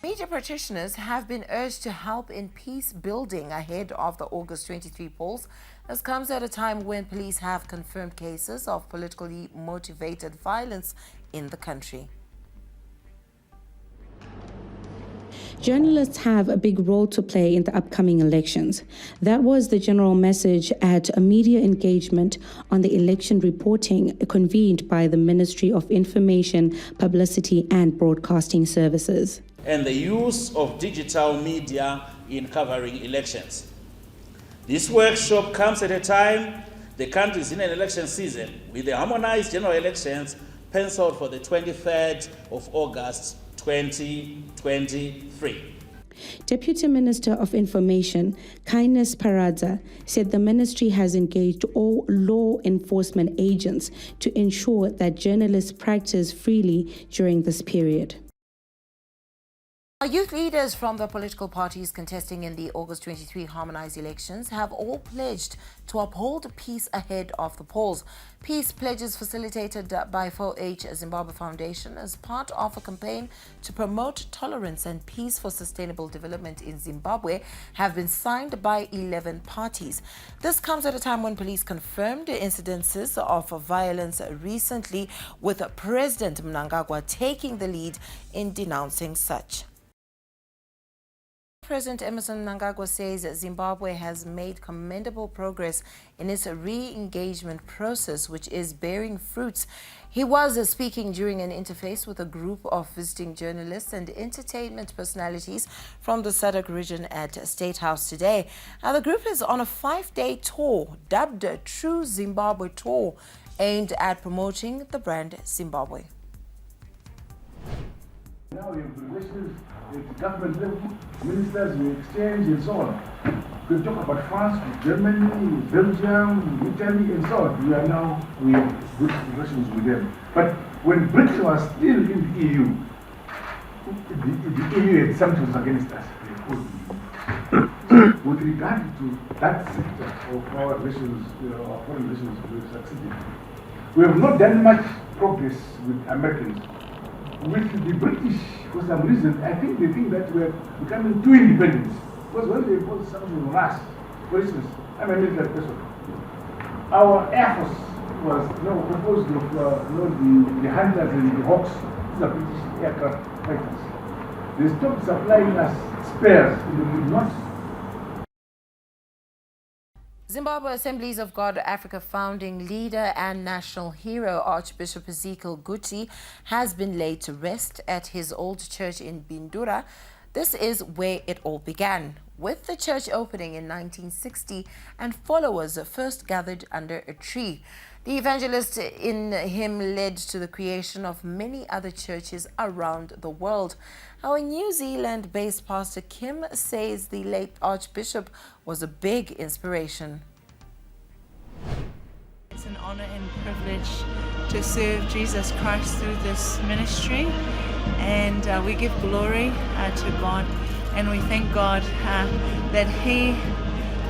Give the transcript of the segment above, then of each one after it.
Media practitioners have been urged to help in peace building ahead of the August 23 polls. This comes at a time when police have confirmed cases of politically motivated violence in the country. Journalists have a big role to play in the upcoming elections. That was the general message at a media engagement on the election reporting convened by the Ministry of Information, Publicity and Broadcasting Services. And the use of digital media in covering elections. This workshop comes at a time the country is in an election season with the harmonized general elections penciled for the 23rd of August 2023. Deputy Minister of Information, Kindness Paradza, said the ministry has engaged all law enforcement agents to ensure that journalists practice freely during this period. Youth leaders from the political parties contesting in the August 23 harmonized elections have all pledged to uphold peace ahead of the polls. Peace pledges facilitated by 4H Zimbabwe Foundation as part of a campaign to promote tolerance and peace for sustainable development in Zimbabwe have been signed by 11 parties. This comes at a time when police confirmed incidences of violence recently, with President Mnangagwa taking the lead in denouncing such. President Emmerson Mnangagwa says Zimbabwe has made commendable progress in its re-engagement process, which is bearing fruits. He was speaking during an interface with a group of visiting journalists and entertainment personalities from the SADC region at State House today. Now, the group is on a 5-day tour dubbed True Zimbabwe Tour, aimed at promoting the brand Zimbabwe. Now we have relations at the government level, ministers, we exchange and so on. We talk about France, Germany, Belgium, Italy and so on. We have good relations with them. But when Britain was still in the EU, the EU had sanctions against us. With regard to that sector of our relations, our foreign relations, we have succeeded. We have not done much progress with Americans. With the British, for some reason, I think they think that we're becoming too independent. Because when they impose sanctions on us, for instance, I'm a military person. Our Air Force was composed of the Hunters and the Hawks. These are British aircraft fighters. They stopped supplying us spares in the mid-north. Zimbabwe Assemblies of God Africa founding leader and national hero Archbishop Guti has been laid to rest at his old church in Bindura. This is where it all began, with the church opening in 1960 and followers first gathered under a tree. The evangelist in him led to the creation of many other churches around the world. Our New Zealand-based pastor Kim says the late Archbishop was a big inspiration. It's an honor and privilege to serve Jesus Christ through this ministry, and we give glory to God, and we thank God that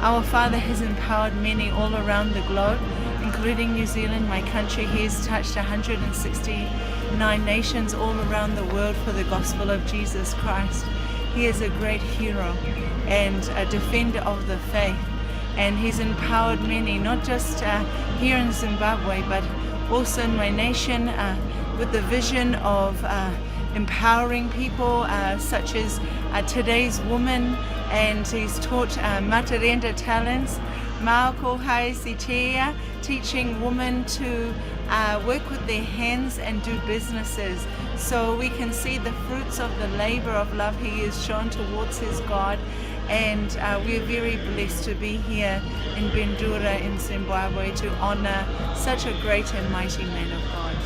our Father has empowered many all around the globe, including New Zealand, my country. He has touched 169 nations all around the world for the gospel of Jesus Christ. He is a great hero and a defender of the faith, and he's empowered many, not just here in Zimbabwe, but also in my nation, with the vision of empowering people such as today's woman, and he's taught Matarenda talents, Maoko Hai Sitea, teaching women to work with their hands and do businesses, so we can see the fruits of the labor of love he has shown towards his God. And we're very blessed to be here in Bindura in Zimbabwe to honor such a great and mighty man of God.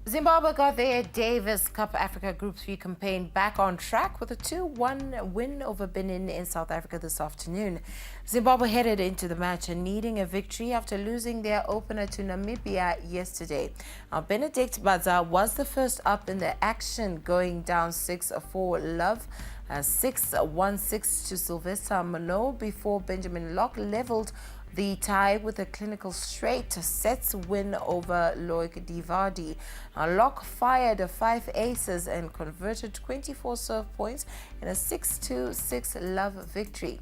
Zimbabwe got their Davis Cup Africa Group 3 campaign back on track with a 2-1 win over Benin in South Africa this afternoon. Zimbabwe headed into the match needing a victory after losing their opener to Namibia yesterday. Now, Benedict Baza was the first up in the action, going down 6-4 Love, 6-1-6 to Sylvester Mano before Benjamin Locke leveled The tie with a clinical straight sets win over Loic Divardi. Locke fired 5 aces and converted 24 serve points in a 6-6 love victory,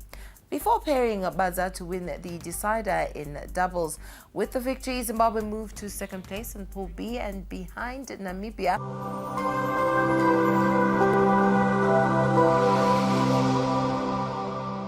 before pairing Baza to win the decider in doubles. With the victory, Zimbabwe moved to second place in Pool B and behind Namibia.